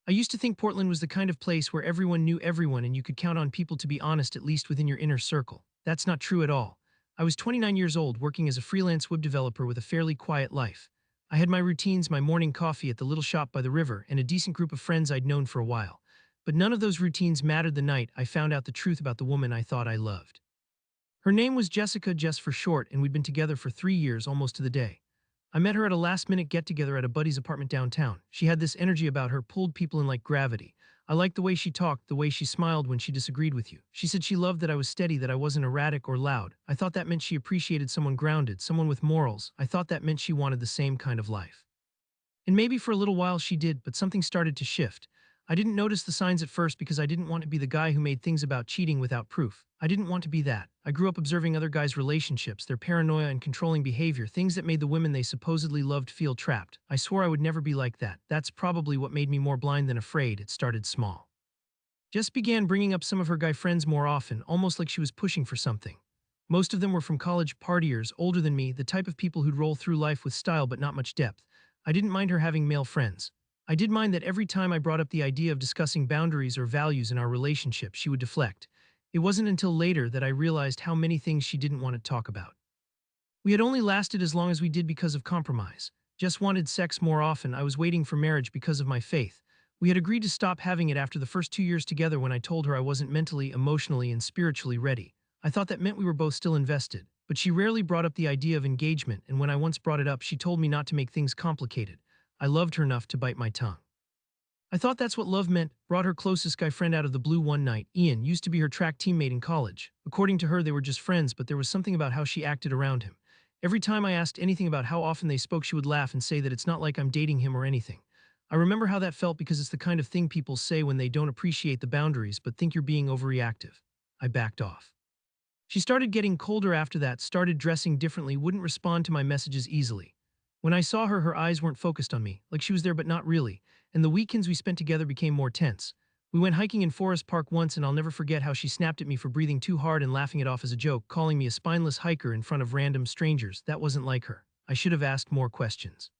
I used to think Portland was the kind of place where everyone knew everyone and you could count on people to be honest at least within your inner circle. That's not true at all. I was 29 years old working as a freelance web developer with a fairly quiet life. I had my routines, my morning coffee at the little shop by the river, and a decent group of friends I'd known for a while. But none of those routines mattered the night I found out the truth about the woman I thought I loved. Her name was Jessica, Jess for short, and we'd been together for 3 years almost to the day. I met her at a last-minute get-together at a buddy's apartment downtown. She had this energy about her, pulled people in like gravity. I liked the way she talked, the way she smiled when she disagreed with you. She said she loved that I was steady, that I wasn't erratic or loud. I thought that meant she appreciated someone grounded, someone with morals. I thought that meant she wanted the same kind of life. And maybe for a little while she did, but something started to shift. I didn't notice the signs at first because I didn't want to be the guy who made things about cheating without proof. I didn't want to be that. I grew up observing other guys' relationships, their paranoia and controlling behavior, things that made the women they supposedly loved feel trapped. I swore I would never be like that. That's probably what made me more blind than afraid. It started small. Jess began bringing up some of her guy friends more often, almost like she was pushing for something. Most of them were from college partiers, older than me, the type of people who'd roll through life with style but not much depth. I didn't mind her having male friends. I did mind that every time I brought up the idea of discussing boundaries or values in our relationship, she would deflect. It wasn't until later that I realized how many things she didn't want to talk about. We had only lasted as long as we did because of compromise. Jess wanted sex more often. I was waiting for marriage because of my faith. We had agreed to stop having it after the first 2 years together when I told her I wasn't mentally, emotionally, and spiritually ready. I thought that meant we were both still invested, but she rarely brought up the idea of engagement, and when I once brought it up, she told me not to make things complicated. I loved her enough to bite my tongue. I thought that's what love meant, brought her closest guy friend out of the blue one night. Ian used to be her track teammate in college. According to her, they were just friends, but there was something about how she acted around him. Every time I asked anything about how often they spoke, she would laugh and say that it's not like I'm dating him or anything. I remember how that felt because it's the kind of thing people say when they don't appreciate the boundaries but think you're being overreactive. I backed off. She started getting colder after that, started dressing differently, wouldn't respond to my messages easily. When I saw her, her eyes weren't focused on me, like she was there but not really, and the weekends we spent together became more tense. We went hiking in Forest Park once, and I'll never forget how she snapped at me for breathing too hard and laughing it off as a joke, calling me a spineless hiker in front of random strangers. That wasn't like her. I should have asked more questions.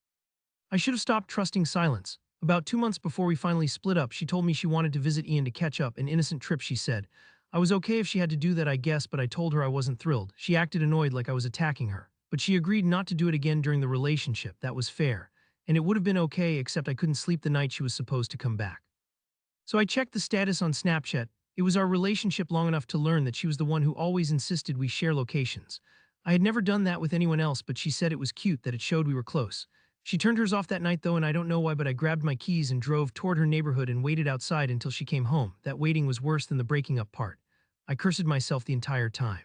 I should have stopped trusting silence. About 2 months before we finally split up, she told me she wanted to visit Ian to catch up, an innocent trip, she said. I was okay if she had to do that, I guess, but I told her I wasn't thrilled. She acted annoyed, like I was attacking her. But she agreed not to do it again during the relationship. That was fair. And it would have been okay, except I couldn't sleep the night she was supposed to come back. So I checked the status on Snapchat. It was our relationship long enough to learn that she was the one who always insisted we share locations. I had never done that with anyone else, but she said it was cute that it showed we were close. She turned hers off that night though, and I don't know why, but I grabbed my keys and drove toward her neighborhood and waited outside until she came home. That waiting was worse than the breaking up part. I cursed myself the entire time.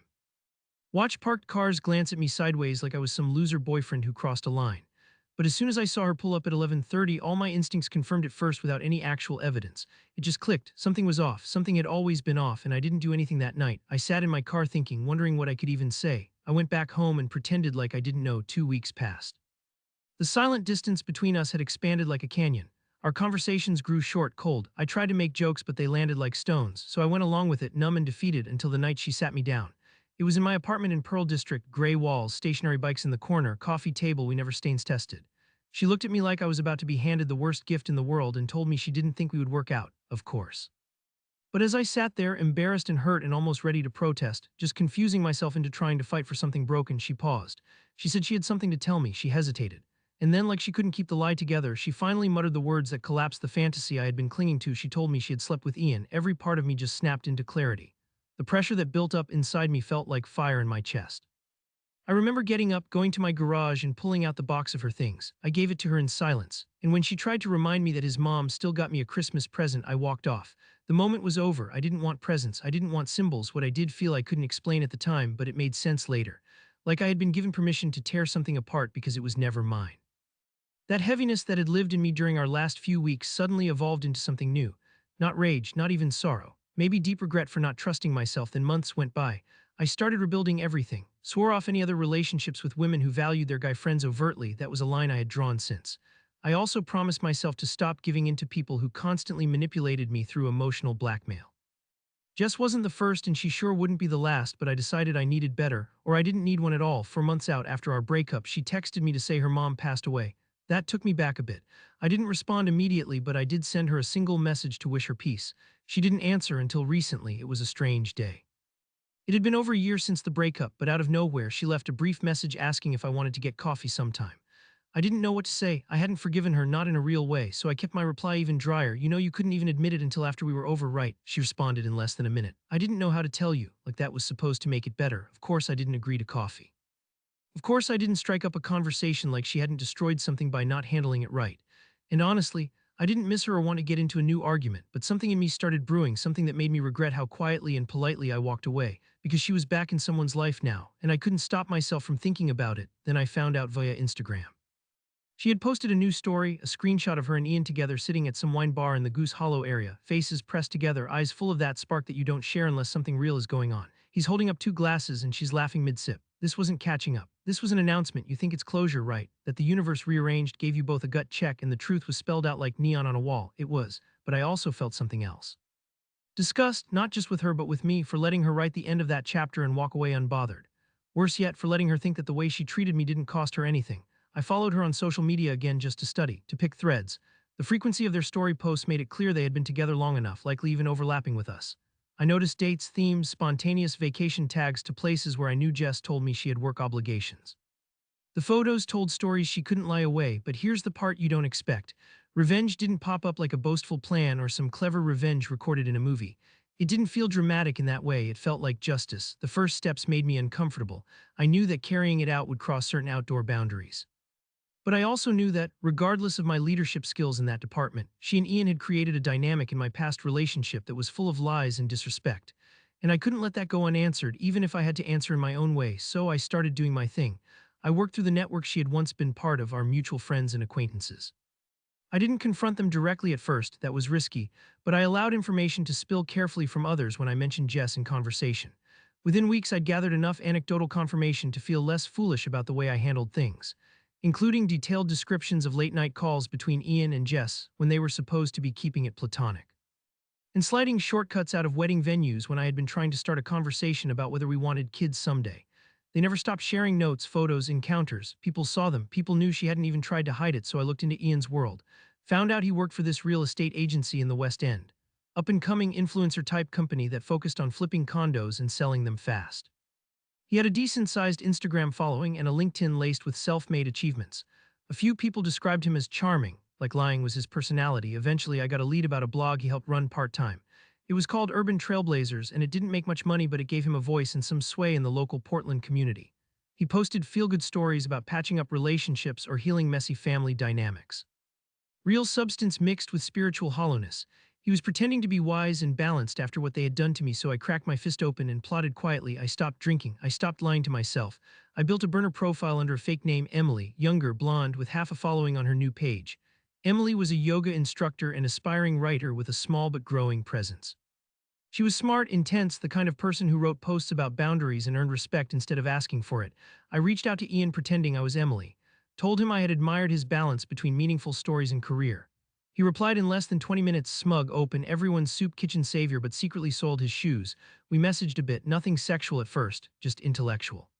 Watched parked cars glance at me sideways like I was some loser boyfriend who crossed a line. But as soon as I saw her pull up at 11:30, all my instincts confirmed it first without any actual evidence. It just clicked. Something was off. Something had always been off, and I didn't do anything that night. I sat in my car thinking, wondering what I could even say. I went back home and pretended like I didn't know. 2 weeks passed. The silent distance between us had expanded like a canyon. Our conversations grew short, cold. I tried to make jokes, but they landed like stones, so I went along with it, numb and defeated, until the night she sat me down. It was in my apartment in Pearl District, gray walls, stationary bikes in the corner, coffee table we never stains tested. She looked at me like I was about to be handed the worst gift in the world and told me she didn't think we would work out, of course. But as I sat there, embarrassed and hurt and almost ready to protest, just confusing myself into trying to fight for something broken, she paused. She said she had something to tell me. She hesitated. And then, like she couldn't keep the lie together, she finally muttered the words that collapsed the fantasy I had been clinging to. She told me she had slept with Ian. Every part of me just snapped into clarity. The pressure that built up inside me felt like fire in my chest. I remember getting up, going to my garage, and pulling out the box of her things. I gave it to her in silence, and when she tried to remind me that his mom still got me a Christmas present, I walked off. The moment was over. I didn't want presents. I didn't want symbols. What I did feel I couldn't explain at the time, but it made sense later. Like I had been given permission to tear something apart because it was never mine. That heaviness that had lived in me during our last few weeks suddenly evolved into something new. Not rage, not even sorrow. Maybe deep regret for not trusting myself. Then months went by. I started rebuilding everything. Swore off any other relationships with women who valued their guy friends overtly. That was a line I had drawn since. I also promised myself to stop giving in to people who constantly manipulated me through emotional blackmail. Jess wasn't the first, and she sure wouldn't be the last, but I decided I needed better, or I didn't need one at all. 4 months out after our breakup, she texted me to say her mom passed away. That took me back a bit. I didn't respond immediately, but I did send her a single message to wish her peace. She didn't answer until recently. It was a strange day. It had been over a year since the breakup, but out of nowhere, she left a brief message asking if I wanted to get coffee sometime. I didn't know what to say. I hadn't forgiven her, not in a real way, so I kept my reply even drier. You know, you couldn't even admit it until after we were over, right? She responded in less than a minute. I didn't know how to tell you, like that was supposed to make it better. Of course, I didn't agree to coffee. Of course, I didn't strike up a conversation like she hadn't destroyed something by not handling it right. And honestly, I didn't miss her or want to get into a new argument, but something in me started brewing, something that made me regret how quietly and politely I walked away, because she was back in someone's life now, and I couldn't stop myself from thinking about it. Then I found out via Instagram. She had posted a new story, a screenshot of her and Ian together sitting at some wine bar in the Goose Hollow area, faces pressed together, eyes full of that spark that you don't share unless something real is going on. He's holding up two glasses and she's laughing mid-sip. This wasn't catching up. This was an announcement. You think it's closure, right? That the universe rearranged, gave you both a gut check, and the truth was spelled out like neon on a wall. It was, but I also felt something else. Disgust, not just with her but with me, for letting her write the end of that chapter and walk away unbothered. Worse yet, for letting her think that the way she treated me didn't cost her anything. I followed her on social media again just to study, to pick threads. The frequency of their story posts made it clear they had been together long enough, likely even overlapping with us. I noticed dates, themes, spontaneous vacation tags to places where I knew Jess told me she had work obligations. The photos told stories she couldn't lie away, but here's the part you don't expect. Revenge didn't pop up like a boastful plan or some clever revenge recorded in a movie. It didn't feel dramatic in that way, it felt like justice. The first steps made me uncomfortable. I knew that carrying it out would cross certain outdoor boundaries. But I also knew that, regardless of my leadership skills in that department, she and Ian had created a dynamic in my past relationship that was full of lies and disrespect. And I couldn't let that go unanswered, even if I had to answer in my own way, so I started doing my thing. I worked through the network she had once been part of, our mutual friends and acquaintances. I didn't confront them directly at first, that was risky, but I allowed information to spill carefully from others when I mentioned Jess in conversation. Within weeks, I'd gathered enough anecdotal confirmation to feel less foolish about the way I handled things, including detailed descriptions of late-night calls between Ian and Jess when they were supposed to be keeping it platonic, and sliding shortcuts out of wedding venues when I had been trying to start a conversation about whether we wanted kids someday. They never stopped sharing notes, photos, encounters. People saw them. People knew she hadn't even tried to hide it, so I looked into Ian's world. Found out he worked for this real estate agency in the West End. Up-and-coming influencer-type company that focused on flipping condos and selling them fast. He had a decent-sized Instagram following and a LinkedIn laced with self-made achievements. A few people described him as charming, like lying was his personality. Eventually, I got a lead about a blog he helped run part-time. It was called Urban Trailblazers, and it didn't make much money, but it gave him a voice and some sway in the local Portland community. He posted feel-good stories about patching up relationships or healing messy family dynamics. Real substance mixed with spiritual hollowness. He was pretending to be wise and balanced after what they had done to me, so I cracked my fist open and plotted quietly. I stopped drinking. I stopped lying to myself. I built a burner profile under a fake name, Emily, younger, blonde, with half a following on her new page. Emily was a yoga instructor and aspiring writer with a small but growing presence. She was smart, intense, the kind of person who wrote posts about boundaries and earned respect instead of asking for it. I reached out to Ian pretending I was Emily. Told him I had admired his balance between meaningful stories and career. He replied in less than 20 minutes, smug, open, everyone's soup kitchen savior, but secretly sold his shoes. We messaged a bit, nothing sexual at first, just intellectual.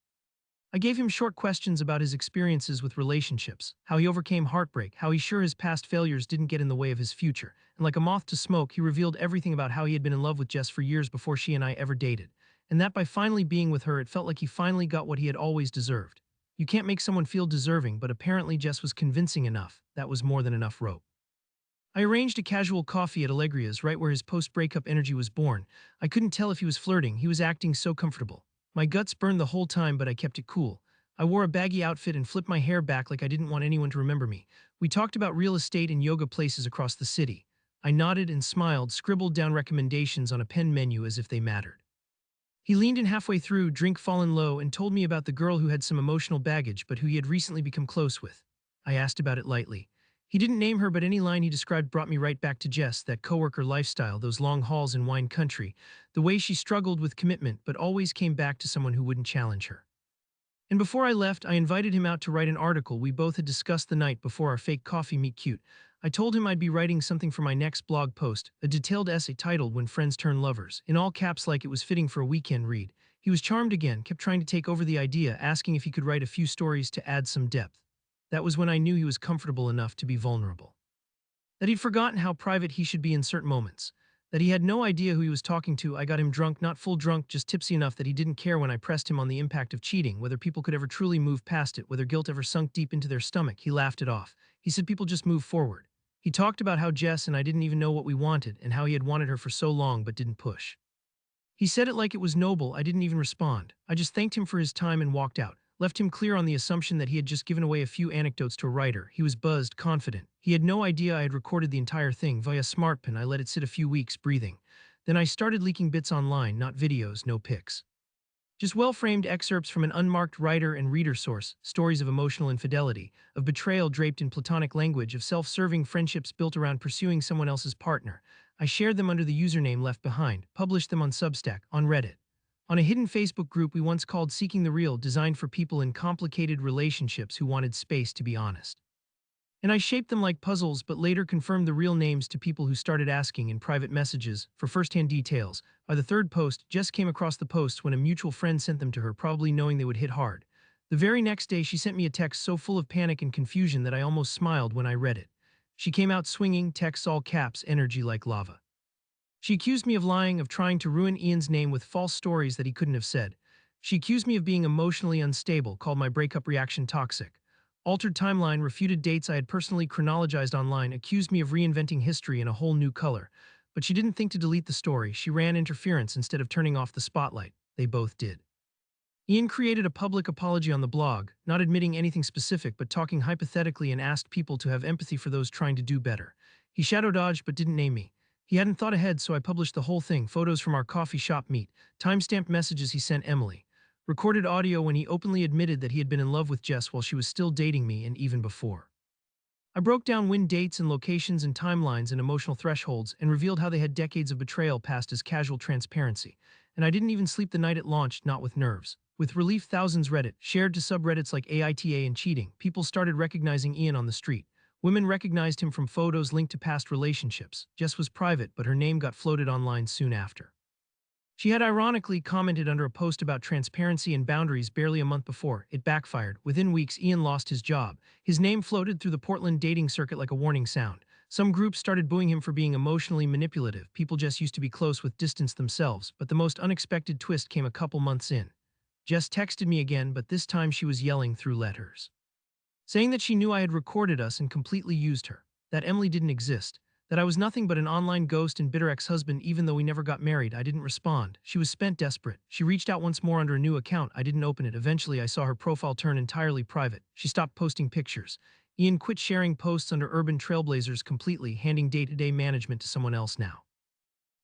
I gave him short questions about his experiences with relationships, how he overcame heartbreak, how he's sure his past failures didn't get in the way of his future, and like a moth to smoke, he revealed everything about how he had been in love with Jess for years before she and I ever dated, and that by finally being with her, it felt like he finally got what he had always deserved. You can't make someone feel deserving, but apparently Jess was convincing enough. That was more than enough rope. I arranged a casual coffee at Allegria's, right where his post-breakup energy was born. I couldn't tell if he was flirting, he was acting so comfortable. My guts burned the whole time, but I kept it cool. I wore a baggy outfit and flipped my hair back like I didn't want anyone to remember me. We talked about real estate and yoga places across the city. I nodded and smiled, scribbled down recommendations on a pen menu as if they mattered. He leaned in halfway through, drink fallen low, and told me about the girl who had some emotional baggage but who he had recently become close with. I asked about it lightly. He didn't name her, but any line he described brought me right back to Jess, that coworker lifestyle, those long hauls in wine country, the way she struggled with commitment but always came back to someone who wouldn't challenge her. And before I left, I invited him out to write an article we both had discussed the night before our fake coffee meet cute. I told him I'd be writing something for my next blog post, a detailed essay titled When Friends Turn Lovers, in all caps like it was fitting for a weekend read. He was charmed again, kept trying to take over the idea, asking if he could write a few stories to add some depth. That was when I knew he was comfortable enough to be vulnerable. That he'd forgotten how private he should be in certain moments. That he had no idea who he was talking to. I got him drunk, not full drunk, just tipsy enough that he didn't care when I pressed him on the impact of cheating, whether people could ever truly move past it, whether guilt ever sunk deep into their stomach. He laughed it off. He said people just move forward. He talked about how Jess and I didn't even know what we wanted and how he had wanted her for so long but didn't push. He said it like it was noble. I didn't even respond. I just thanked him for his time and walked out. Left him clear on the assumption that he had just given away a few anecdotes to a writer. He was buzzed, confident. He had no idea I had recorded the entire thing via SmartPen. I let it sit a few weeks, breathing. Then I started leaking bits online, not videos, no pics. Just well-framed excerpts from an unmarked writer and reader source, stories of emotional infidelity, of betrayal draped in platonic language, of self-serving friendships built around pursuing someone else's partner. I shared them under the username Left Behind, published them on Substack, on Reddit. On a hidden Facebook group we once called Seeking the Real, designed for people in complicated relationships who wanted space to be honest. And I shaped them like puzzles, but later confirmed the real names to people who started asking in private messages for first-hand details. By the third post, Jess came across the posts when a mutual friend sent them to her, probably knowing they would hit hard. The very next day, she sent me a text so full of panic and confusion that I almost smiled when I read it. She came out swinging, texts all caps, energy like lava. She accused me of lying, of trying to ruin Ian's name with false stories that he couldn't have said. She accused me of being emotionally unstable, called my breakup reaction toxic. Altered timeline, refuted dates I had personally chronologized online, accused me of reinventing history in a whole new color. But she didn't think to delete the story. She ran interference instead of turning off the spotlight. They both did. Ian created a public apology on the blog, not admitting anything specific but talking hypothetically, and asked people to have empathy for those trying to do better. He shadow dodged but didn't name me. He hadn't thought ahead, so I published the whole thing, photos from our coffee shop meet, timestamped messages he sent Emily. Recorded audio when he openly admitted that he had been in love with Jess while she was still dating me and even before. I broke down when dates and locations and timelines and emotional thresholds and revealed how they had decades of betrayal passed as casual transparency. And I didn't even sleep the night it launched, not with nerves. With relief, thousands read it, shared to subreddits like AITA and cheating. People started recognizing Ian on the street. Women recognized him from photos linked to past relationships. Jess was private, but her name got floated online soon after. She had ironically commented under a post about transparency and boundaries barely a month before. It backfired. Within weeks, Ian lost his job. His name floated through the Portland dating circuit like a warning sound. Some groups started booing him for being emotionally manipulative. People just used to be close with distance themselves, but the most unexpected twist came a couple months in. Jess texted me again, but this time she was yelling through letters, saying that she knew I had recorded us and completely used her, that Emily didn't exist, that I was nothing but an online ghost and bitter ex-husband. Even though we never got married, I didn't respond. She was spent, desperate. She reached out once more under a new account. I didn't open it. Eventually, I saw her profile turn entirely private. She stopped posting pictures. Ian quit sharing posts under Urban Trailblazers completely, handing day-to-day management to someone else now.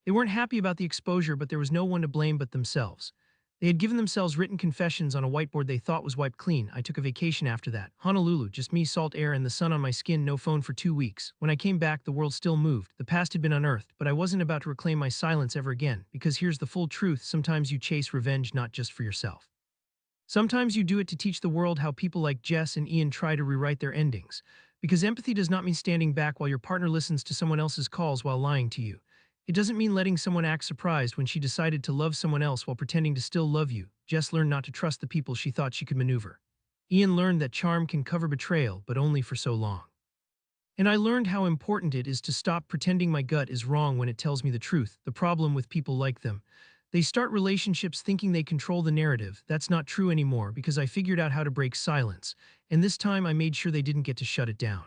They weren't happy about the exposure, but there was no one to blame but themselves. They had given themselves written confessions on a whiteboard they thought was wiped clean. I took a vacation after that. Honolulu, just me, salt air, and the sun on my skin, no phone for 2 weeks. When I came back, the world still moved. The past had been unearthed, but I wasn't about to reclaim my silence ever again, because here's the full truth: sometimes you chase revenge not just for yourself. Sometimes you do it to teach the world how people like Jess and Ian try to rewrite their endings. Because empathy does not mean standing back while your partner listens to someone else's calls while lying to you. It doesn't mean letting someone act surprised when she decided to love someone else while pretending to still love you. Jess learned not to trust the people she thought she could maneuver. Ian learned that charm can cover betrayal, but only for so long. And I learned how important it is to stop pretending my gut is wrong when it tells me the truth. The problem with people like them: they start relationships thinking they control the narrative. That's not true anymore, because I figured out how to break silence, and this time I made sure they didn't get to shut it down.